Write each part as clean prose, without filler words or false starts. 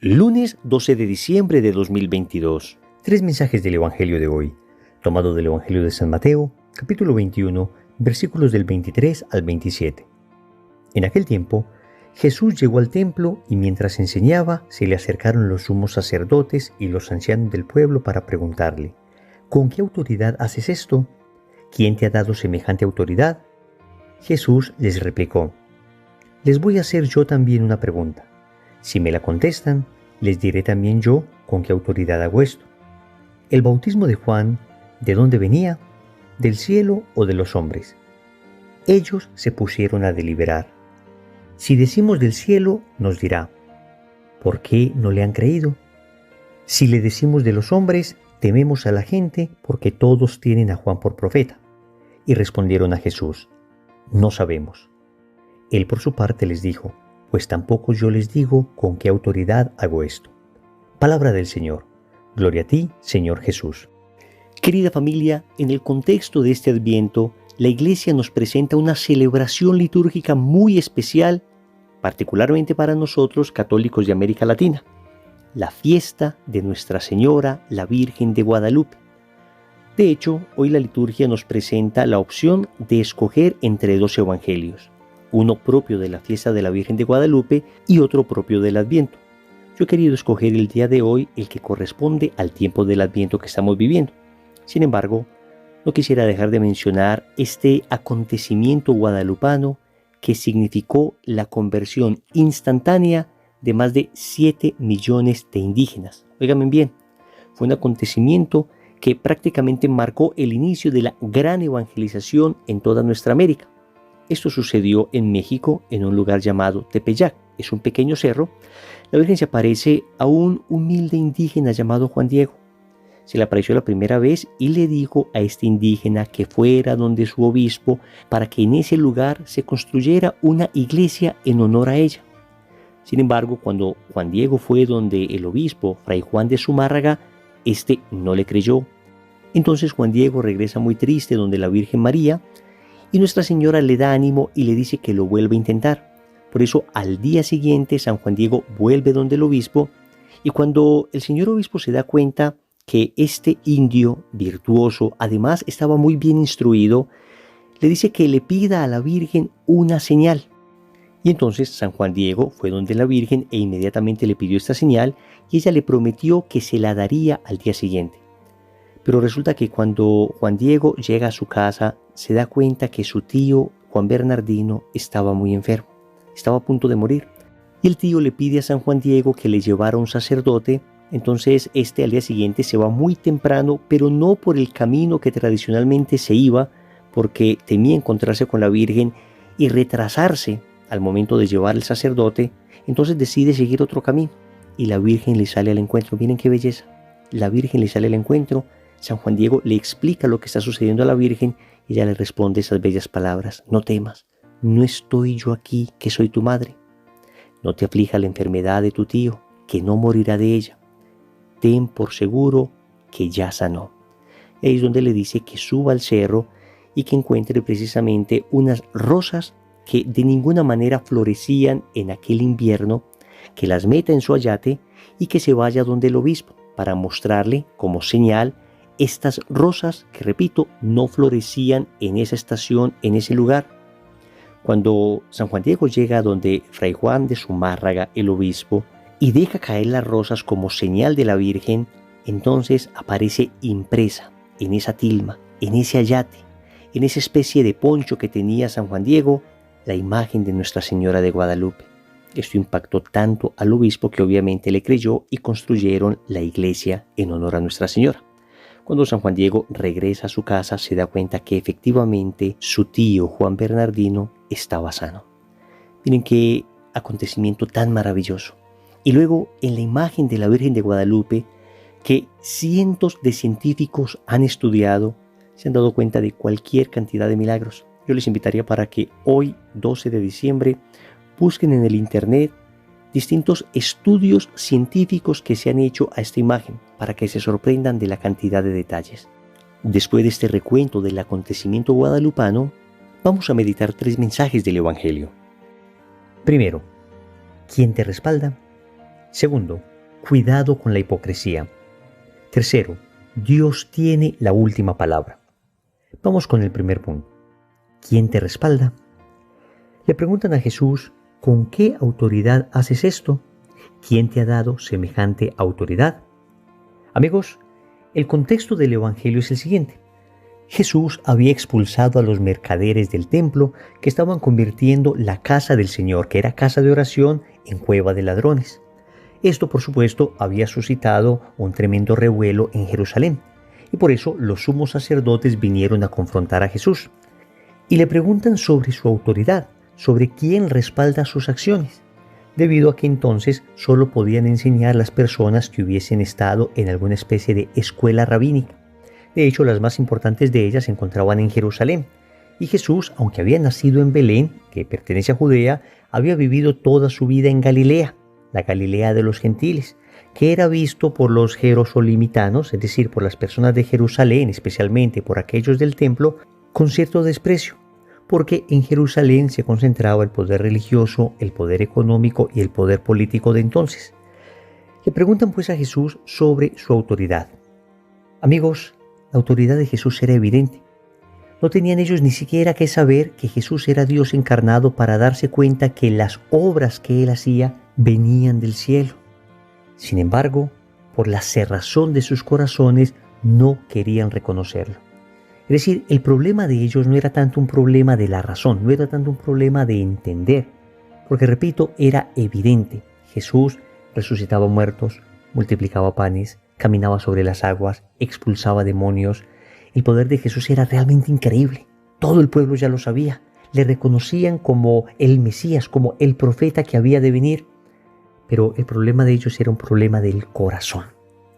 Lunes 12 de diciembre de 2022. Tres mensajes del Evangelio de hoy, tomado del Evangelio de San Mateo, capítulo 21, versículos del 23 al 27. En aquel tiempo, Jesús llegó al templo y mientras enseñaba, se le acercaron los sumos sacerdotes y los ancianos del pueblo para preguntarle: ¿con qué autoridad haces esto? ¿Quién te ha dado semejante autoridad? Jesús les replicó: les voy a hacer yo también una pregunta. Si me la contestan, les diré también yo con qué autoridad hago esto. ¿El bautismo de Juan, de dónde venía? ¿Del cielo o de los hombres? Ellos se pusieron a deliberar. Si decimos del cielo, nos dirá: ¿por qué no le han creído? Si le decimos de los hombres, tememos a la gente porque todos tienen a Juan por profeta. Y respondieron a Jesús: no sabemos. Él por su parte les dijo: pues tampoco yo les digo con qué autoridad hago esto. Palabra del Señor. Gloria a ti, Señor Jesús. Querida familia, en el contexto de este Adviento, la Iglesia nos presenta una celebración litúrgica muy especial, particularmente para nosotros católicos de América Latina: la fiesta de Nuestra Señora, la Virgen de Guadalupe. De hecho, hoy la liturgia nos presenta la opción de escoger entre dos evangelios, uno propio de la fiesta de la Virgen de Guadalupe y otro propio del Adviento. Yo he querido escoger el día de hoy el que corresponde al tiempo del Adviento que estamos viviendo. Sin embargo, no quisiera dejar de mencionar este acontecimiento guadalupano que significó la conversión instantánea de más de 7 millones de indígenas. Óigame bien, fue un acontecimiento que prácticamente marcó el inicio de la gran evangelización en toda nuestra América. Esto sucedió en México, en un lugar llamado Tepeyac. Es un pequeño cerro. La Virgen se aparece a un humilde indígena llamado Juan Diego. Se le apareció la primera vez y le dijo a este indígena que fuera donde su obispo para que en ese lugar se construyera una iglesia en honor a ella. Sin embargo, cuando Juan Diego fue donde el obispo, Fray Juan de Zumárraga, este no le creyó. Entonces Juan Diego regresa muy triste donde la Virgen María, y Nuestra Señora le da ánimo y le dice que lo vuelva a intentar. Por eso al día siguiente San Juan Diego vuelve donde el obispo, y cuando el señor obispo se da cuenta que este indio virtuoso además estaba muy bien instruido, le dice que le pida a la Virgen una señal. Y entonces San Juan Diego fue donde la Virgen e inmediatamente le pidió esta señal y ella le prometió que se la daría al día siguiente. Pero resulta que cuando Juan Diego llega a su casa, se da cuenta que su tío, Juan Bernardino, estaba muy enfermo. Estaba a punto de morir. Y el tío le pide a San Juan Diego que le llevara a un sacerdote. Entonces este al día siguiente se va muy temprano, pero no por el camino que tradicionalmente se iba, porque temía encontrarse con la Virgen y retrasarse al momento de llevar al sacerdote. Entonces decide seguir otro camino. Y la Virgen le sale al encuentro. Miren qué belleza. La Virgen le sale al encuentro. San Juan Diego le explica lo que está sucediendo a la Virgen y ella le responde esas bellas palabras: no temas, no estoy yo aquí, que soy tu madre. No te aflija la enfermedad de tu tío, que no morirá de ella. Ten por seguro que ya sanó. Y ahí es donde le dice que suba al cerro y que encuentre precisamente unas rosas que de ninguna manera florecían en aquel invierno, que las meta en su ayate y que se vaya donde el obispo para mostrarle como señal estas rosas que, repito, no florecían en esa estación, en ese lugar. Cuando San Juan Diego llega donde Fray Juan de Zumárraga, el obispo, y deja caer las rosas como señal de la Virgen, entonces aparece impresa en esa tilma, en ese ayate, en esa especie de poncho que tenía San Juan Diego, la imagen de Nuestra Señora de Guadalupe. Esto impactó tanto al obispo que obviamente le creyó y construyeron la iglesia en honor a Nuestra Señora. Cuando San Juan Diego regresa a su casa, se da cuenta que efectivamente su tío Juan Bernardino estaba sano. Miren qué acontecimiento tan maravilloso. Y luego en la imagen de la Virgen de Guadalupe, que cientos de científicos han estudiado, se han dado cuenta de cualquier cantidad de milagros. Yo les invitaría para que hoy, 12 de diciembre, busquen en el internet distintos estudios científicos que se han hecho a esta imagen para que se sorprendan de la cantidad de detalles. Después de este recuento del acontecimiento guadalupano, vamos a meditar 3 mensajes del Evangelio. Primero, ¿quién te respalda? Segundo, cuidado con la hipocresía. Tercero, Dios tiene la última palabra. Vamos con el primer punto. ¿Quién te respalda? Le preguntan a Jesús, ¿con qué autoridad haces esto? ¿Quién te ha dado semejante autoridad? Amigos, el contexto del Evangelio es el siguiente. Jesús había expulsado a los mercaderes del templo que estaban convirtiendo la casa del Señor, que era casa de oración, en cueva de ladrones. Esto, por supuesto, había suscitado un tremendo revuelo en Jerusalén, y por eso los sumos sacerdotes vinieron a confrontar a Jesús. Y le preguntan sobre su autoridad, sobre quién respalda sus acciones, debido a que entonces solo podían enseñar las personas que hubiesen estado en alguna especie de escuela rabínica. De hecho, las más importantes de ellas se encontraban en Jerusalén, y Jesús, aunque había nacido en Belén, que pertenece a Judea, había vivido toda su vida en Galilea, la Galilea de los gentiles, que era visto por los jerosolimitanos, es decir, por las personas de Jerusalén, especialmente por aquellos del templo, con cierto desprecio, porque en Jerusalén se concentraba el poder religioso, el poder económico y el poder político de entonces. Le preguntan pues a Jesús sobre su autoridad. Amigos, la autoridad de Jesús era evidente. No tenían ellos ni siquiera que saber que Jesús era Dios encarnado para darse cuenta que las obras que Él hacía venían del cielo. Sin embargo, por la cerrazón de sus corazones, no querían reconocerlo. Es decir, el problema de ellos no era tanto un problema de la razón, no era tanto un problema de entender, porque repito, era evidente. Jesús resucitaba muertos, multiplicaba panes, caminaba sobre las aguas, expulsaba demonios. El poder de Jesús era realmente increíble. Todo el pueblo ya lo sabía. Le reconocían como el Mesías, como el profeta que había de venir. Pero el problema de ellos era un problema del corazón.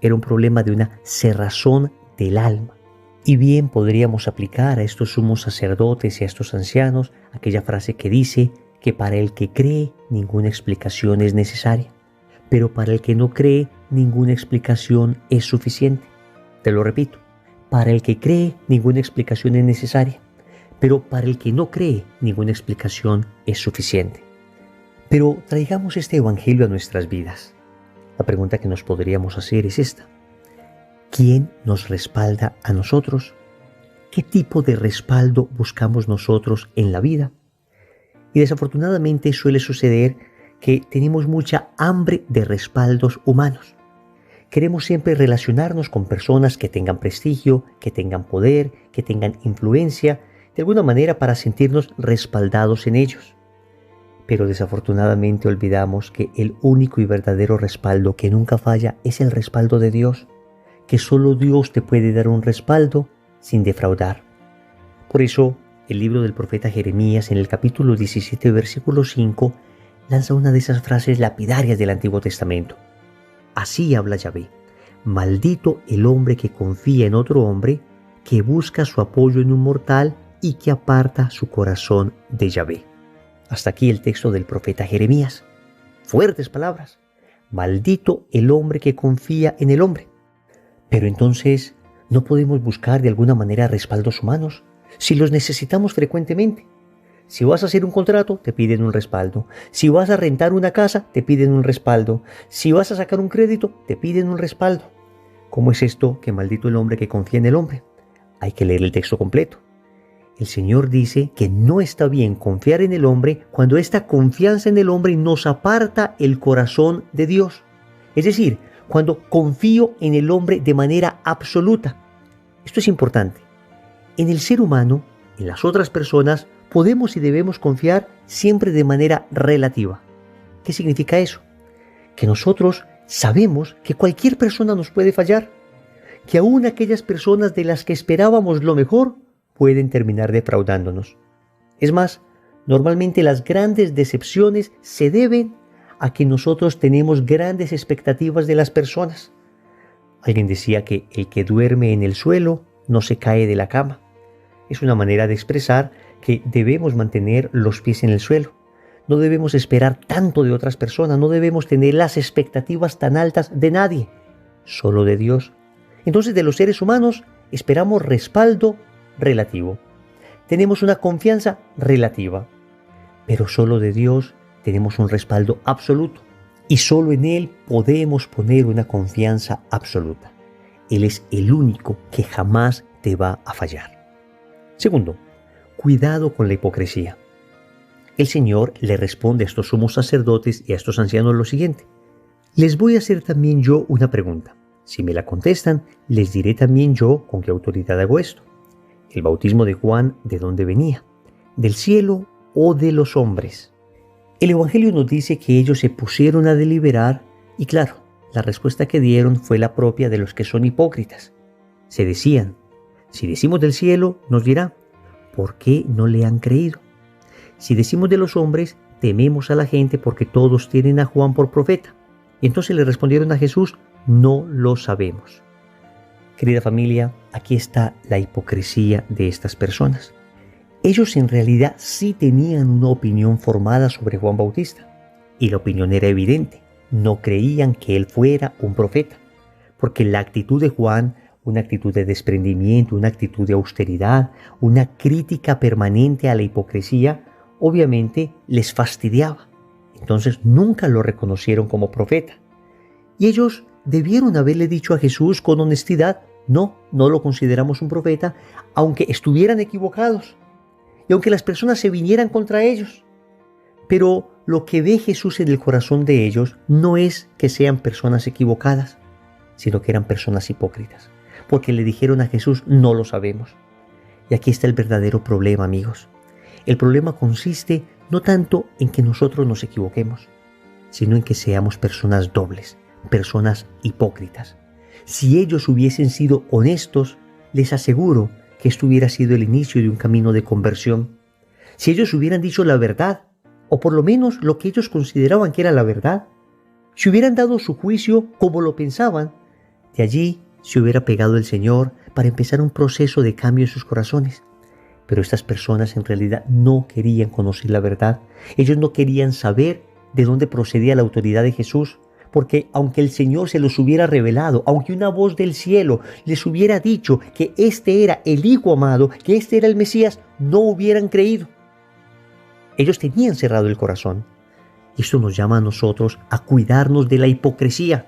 Era un problema de una cerrazón del alma. Y bien podríamos aplicar a estos sumos sacerdotes y a estos ancianos aquella frase que dice que para el que cree ninguna explicación es necesaria, pero para el que no cree ninguna explicación es suficiente. Te lo repito, para el que cree ninguna explicación es necesaria, pero para el que no cree ninguna explicación es suficiente. Pero traigamos este evangelio a nuestras vidas. La pregunta que nos podríamos hacer es esta. ¿Quién nos respalda a nosotros? ¿Qué tipo de respaldo buscamos nosotros en la vida? Y desafortunadamente suele suceder que tenemos mucha hambre de respaldos humanos. Queremos siempre relacionarnos con personas que tengan prestigio, que tengan poder, que tengan influencia, de alguna manera para sentirnos respaldados en ellos. Pero desafortunadamente olvidamos que el único y verdadero respaldo que nunca falla es el respaldo de Dios, que solo Dios te puede dar un respaldo sin defraudar. Por eso, el libro del profeta Jeremías, en el capítulo 17, versículo 5, lanza una de esas frases lapidarias del Antiguo Testamento. Así habla Yahvé: maldito el hombre que confía en otro hombre, que busca su apoyo en un mortal y que aparta su corazón de Yahvé. Hasta aquí el texto del profeta Jeremías. Fuertes palabras. Maldito el hombre que confía en el hombre. Pero entonces, ¿no podemos buscar de alguna manera respaldos humanos? Si los necesitamos frecuentemente. Si vas a hacer un contrato, te piden un respaldo. Si vas a rentar una casa, te piden un respaldo. Si vas a sacar un crédito, te piden un respaldo. ¿Cómo es esto que maldito el hombre que confía en el hombre? Hay que leer el texto completo. El Señor dice que no está bien confiar en el hombre cuando esta confianza en el hombre nos aparta el corazón de Dios. Es decir, cuando confío en el hombre de manera absoluta. Esto es importante. En el ser humano, en las otras personas, podemos y debemos confiar siempre de manera relativa. ¿Qué significa eso? Que nosotros sabemos que cualquier persona nos puede fallar, que aún aquellas personas de las que esperábamos lo mejor pueden terminar defraudándonos. Es más, normalmente las grandes decepciones se deben a que nosotros tenemos grandes expectativas de las personas. Alguien decía que el que duerme en el suelo no se cae de la cama. Es una manera de expresar que debemos mantener los pies en el suelo. No debemos esperar tanto de otras personas, no debemos tener las expectativas tan altas de nadie, solo de Dios. Entonces, de los seres humanos esperamos respaldo relativo. Tenemos una confianza relativa, pero solo de Dios tenemos un respaldo absoluto. y solo en Él podemos poner una confianza absoluta. Él es el único que jamás te va a fallar. Segundo, cuidado con la hipocresía. El Señor le responde a estos sumos sacerdotes y a estos ancianos lo siguiente: les voy a hacer también yo una pregunta. Si me la contestan, les diré también yo con qué autoridad hago esto. ¿El bautismo de Juan de dónde venía? ¿Del cielo o de los hombres? El Evangelio nos dice que ellos se pusieron a deliberar y claro, la respuesta que dieron fue la propia de los que son hipócritas. Se decían: si decimos del cielo, nos dirá, ¿por qué no le han creído? Si decimos de los hombres, tememos a la gente porque todos tienen a Juan por profeta. Y entonces le respondieron a Jesús: no lo sabemos. Querida familia, aquí está la hipocresía de estas personas. Ellos en realidad sí tenían una opinión formada sobre Juan Bautista. Y la opinión era evidente. No creían que él fuera un profeta. Porque la actitud de Juan, una actitud de desprendimiento, una actitud de austeridad, una crítica permanente a la hipocresía, obviamente les fastidiaba. Entonces nunca lo reconocieron como profeta. Y ellos debieron haberle dicho a Jesús con honestidad: no lo consideramos un profeta, aunque estuvieran equivocados y aunque las personas se vinieran contra ellos. Pero lo que ve Jesús en el corazón de ellos no es que sean personas equivocadas, sino que eran personas hipócritas, porque le dijeron a Jesús: no lo sabemos. Y aquí está el verdadero problema, amigos. El problema consiste no tanto en que nosotros nos equivoquemos, sino en que seamos personas dobles, personas hipócritas. Si ellos hubiesen sido honestos, les aseguro que esto hubiera sido el inicio de un camino de conversión. Si ellos hubieran dicho la verdad, o por lo menos lo que ellos consideraban que era la verdad, si hubieran dado su juicio como lo pensaban, de allí se hubiera pegado el Señor para empezar un proceso de cambio en sus corazones. Pero estas personas en realidad no querían conocer la verdad. Ellos no querían saber de dónde procedía la autoridad de Jesús, porque aunque el Señor se los hubiera revelado, aunque una voz del cielo les hubiera dicho que este era el Hijo amado, que este era el Mesías, no hubieran creído. Ellos tenían cerrado el corazón. Y esto nos llama a nosotros a cuidarnos de la hipocresía.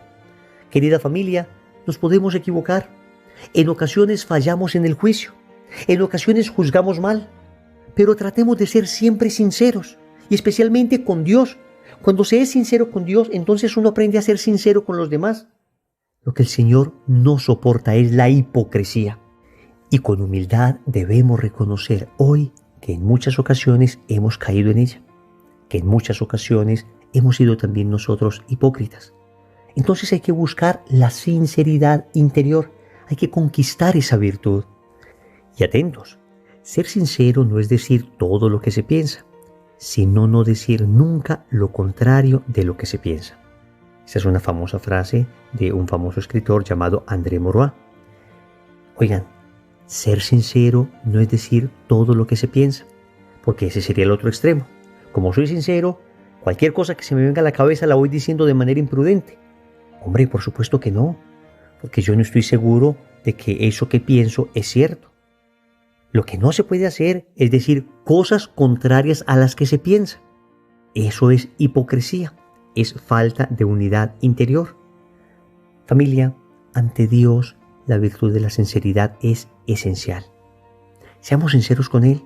Querida familia, nos podemos equivocar. En ocasiones fallamos en el juicio. En ocasiones juzgamos mal. Pero tratemos de ser siempre sinceros, y especialmente con Dios. Cuando se es sincero con Dios, entonces uno aprende a ser sincero con los demás. Lo que el Señor no soporta es la hipocresía. Y con humildad debemos reconocer hoy que en muchas ocasiones hemos caído en ella, que en muchas ocasiones hemos sido también nosotros hipócritas. Entonces hay que buscar la sinceridad interior, hay que conquistar esa virtud. Y atentos, ser sincero no es decir todo lo que se piensa, sino no decir nunca lo contrario de lo que se piensa. Esa es una famosa frase de un famoso escritor llamado André Maurois. Oigan, ser sincero no es decir todo lo que se piensa, porque ese sería el otro extremo. Como soy sincero, cualquier cosa que se me venga a la cabeza la voy diciendo de manera imprudente. Hombre, por supuesto que no, porque yo no estoy seguro de que eso que pienso es cierto. Lo que no se puede hacer es decir cosas contrarias a las que se piensa. Eso es hipocresía, es falta de unidad interior. Familia, ante Dios, la virtud de la sinceridad es esencial. Seamos sinceros con Él,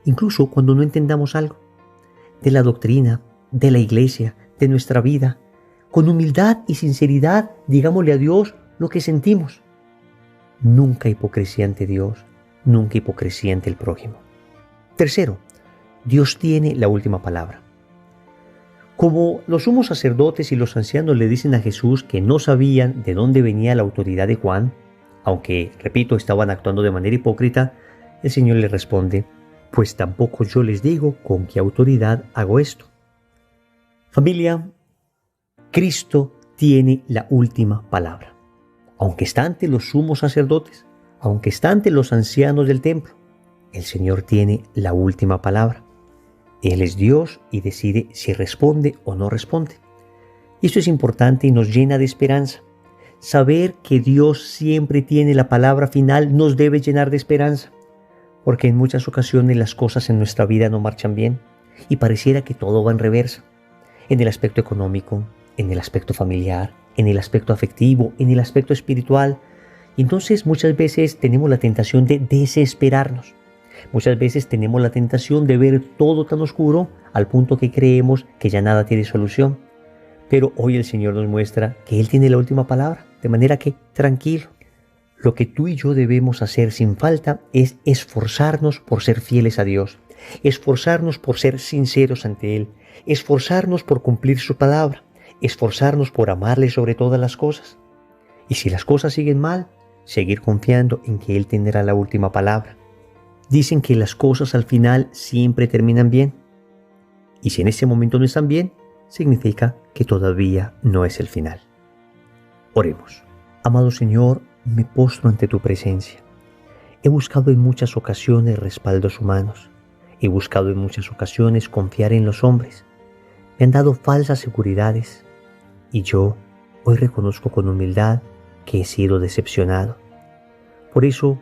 incluso cuando no entendamos algo, de la doctrina, de la iglesia, de nuestra vida. Con humildad y sinceridad, digámosle a Dios lo que sentimos. Nunca hipocresía ante Dios, nunca hipocresía ante el prójimo. Tercero, Dios tiene la última palabra. Como los sumos sacerdotes y los ancianos le dicen a Jesús que no sabían de dónde venía la autoridad de Juan, aunque, repito, estaban actuando de manera hipócrita, el Señor les responde: pues tampoco yo les digo con qué autoridad hago esto. Familia, Cristo tiene la última palabra. Aunque está ante los sumos sacerdotes, aunque está ante los ancianos del templo, el Señor tiene la última palabra. Él es Dios y decide si responde o no responde. Y esto es importante y nos llena de esperanza. Saber que Dios siempre tiene la palabra final nos debe llenar de esperanza, porque en muchas ocasiones las cosas en nuestra vida no marchan bien y pareciera que todo va en reversa, en el aspecto económico, en el aspecto familiar, en el aspecto afectivo, en el aspecto espiritual. Y entonces muchas veces tenemos la tentación de desesperarnos. Muchas veces tenemos la tentación de ver todo tan oscuro al punto que creemos que ya nada tiene solución. Pero hoy el Señor nos muestra que Él tiene la última palabra, de manera que tranquilo. Lo que tú y yo debemos hacer sin falta es esforzarnos por ser fieles a Dios, esforzarnos por ser sinceros ante Él, esforzarnos por cumplir su palabra, esforzarnos por amarle sobre todas las cosas. Y si las cosas siguen mal, seguir confiando en que Él tendrá la última palabra. Dicen que las cosas al final siempre terminan bien. Y si en ese momento no están bien, significa que todavía no es el final. Oremos. Amado Señor, me postro ante tu presencia. He buscado en muchas ocasiones respaldos humanos. He buscado en muchas ocasiones confiar en los hombres. Me han dado falsas seguridades. Y yo hoy reconozco con humildad que he sido decepcionado. Por eso,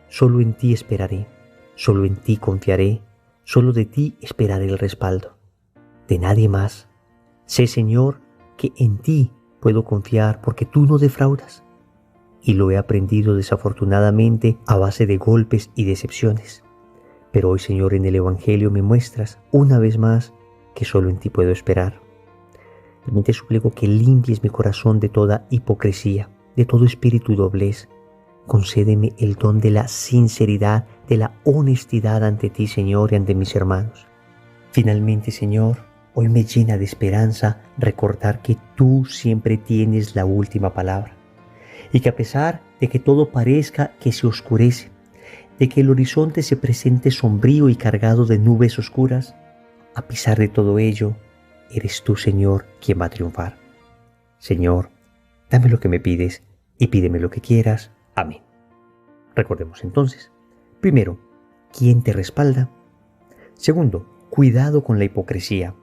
solo en ti esperaré, solo en ti confiaré, solo de ti esperaré el respaldo. De nadie más. Sé, Señor, que en ti puedo confiar porque tú no defraudas. Y lo he aprendido desafortunadamente a base de golpes y decepciones. Pero hoy, Señor, en el Evangelio me muestras una vez más que solo en ti puedo esperar. También te suplico que limpies mi corazón de toda hipocresía, de todo espíritu doblez. Concédeme el don de la sinceridad, de la honestidad ante ti, Señor, y ante mis hermanos. Finalmente, Señor, hoy me llena de esperanza recordar que tú siempre tienes la última palabra y que a pesar de que todo parezca que se oscurece, de que el horizonte se presente sombrío y cargado de nubes oscuras, a pesar de todo ello, eres tú, Señor, quien va a triunfar. Señor, dame lo que me pides y pídeme lo que quieras. Amén. Recordemos entonces, primero, ¿quién te respalda? Segundo, cuidado con la hipocresía.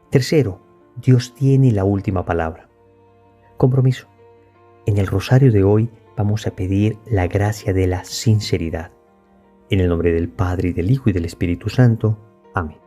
Tercero, Dios tiene la última palabra. Compromiso. En el rosario de hoy vamos a pedir la gracia de la sinceridad. En el nombre del Padre, y del Hijo, y del Espíritu Santo. Amén.